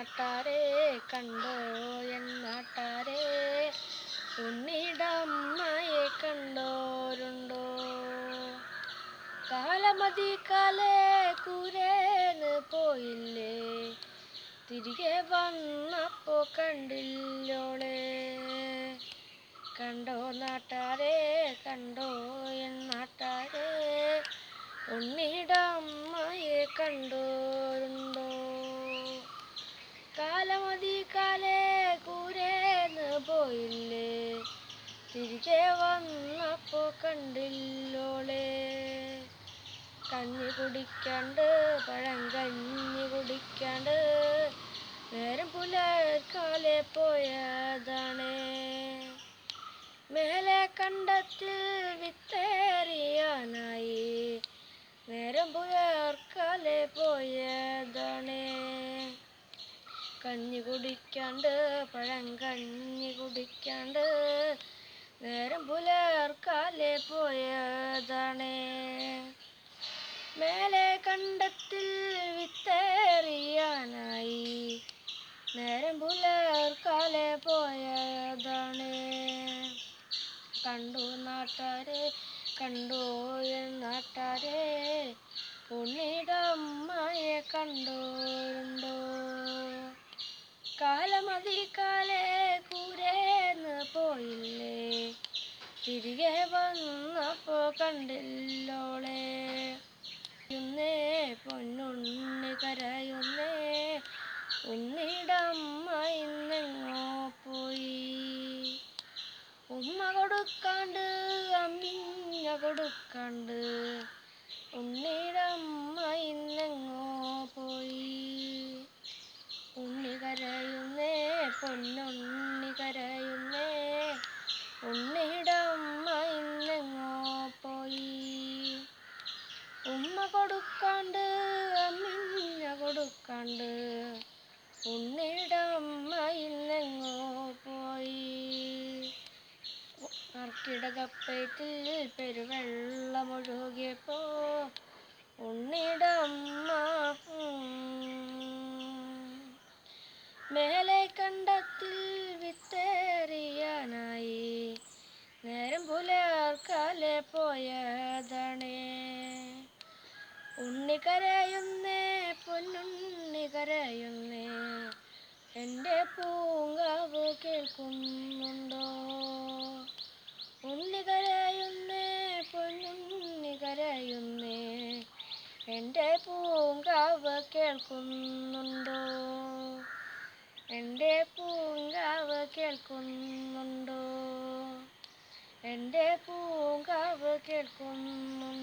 നാട്ടാരെ കണ്ടോ നാട്ടാരെ ഉണ്ണിടമ്മയെ കണ്ടോരുണ്ടോ? കാലമതി കാലേ കൂരേന്ന് പോയില്ലേ, തിരികെ വന്നപ്പോ കണ്ടില്ലോളെ. കണ്ടോ നാട്ടാരെ കണ്ടോ നാട്ടാരെ ഉണ്ണിടമ്മയെ കണ്ടോരുണ്ടോ? കാലമതി കാലേ കൂരേന്ന് പോയില്ലേ, തിരികെ വന്നപ്പോ കണ്ടില്ലോളെ. കഞ്ഞി കുടിക്കാണ്ട് പഴങ്കഞ്ഞി കുടിക്കാണ്ട് നേരം പുലർക്കാലെ പോയതാണേ. മേലെ കണ്ടത്തിൽ വിത്തേറിയാനായി നേരം പുലർക്കാലെ പോയതാണേ. കഞ്ഞി കുടിക്കാണ്ട് പഴങ്കഞ്ഞി കുടിക്കാണ്ട് നേരം പുലർക്കാലെ പോയതാണേ. മേലെ കണ്ടത്തിൽ വിത്തേറിയാനായി നേരം പുലർക്കാലെ പോയതാണേ. കണ്ടു നാട്ടാരെ കണ്ടോ നാട്ടാരെ ഉണ്ണിടമ്മയെ കണ്ടോരുണ്ടോ? കാലമതി കാലേ കൂരേന്ന് പോയില്ലേ, തിരികെ വന്നപ്പോ കണ്ടില്ലോളെ. പൊന്നുണ്ണി കരയുന്നേ, ഉണ്ണിടമ്മ ഇന്നെങ്ങോ പോയി. ഉമ്മ കൊടുക്കാണ്ട് അമ്മിഞ്ഞ കൊടുക്കാണ്ട് ഉണ്ണിടമ്മ ഇന്നെങ്ങോ പോയി. ഉണ്ണി കരയുന്നേ പൊന്നുണ്ണി കരയുന്നേ, ഉണ്ണിടമ്മ ഇന്നെങ്ങോ പോയി. ഉമ്മ കൊടുക്കാണ്ട് അമ്മിഞ്ഞ കൊടുക്കാണ്ട് ഉണ്ണിടമ്മ ഇന്നെങ്ങോ പോയി. കർക്കിടകപ്പേറ്റിൽ പെരുവെള്ളമൊഴുകിയപ്പോ ഉണ്ണിടമ്മ മേലെ കണ്ടത്തിൽ വിത്തേറിയാനായി നേരം പുലർക്കാലെ പോയതാണേ. ഉണ്ണി കരയുന്നേ പൊന്നുണ്ണി കരയുന്നേ, എൻ്റെ പൂങ്കാവ് കേൾക്കുന്നുണ്ടോ? ഉണ്ണി കരയുന്നേ പൊന്നുണ്ണി കരയുന്നേ, എൻ്റെ പൂങ്കാവ് കേൾക്കുന്നുണ്ടോ? എൻ്റെ പൂങ്കാവ് കേൾക്കുന്നുണ്ടോ? എൻ്റെ പൂങ്കാവ് കേൾക്കുന്നുണ്ടോ?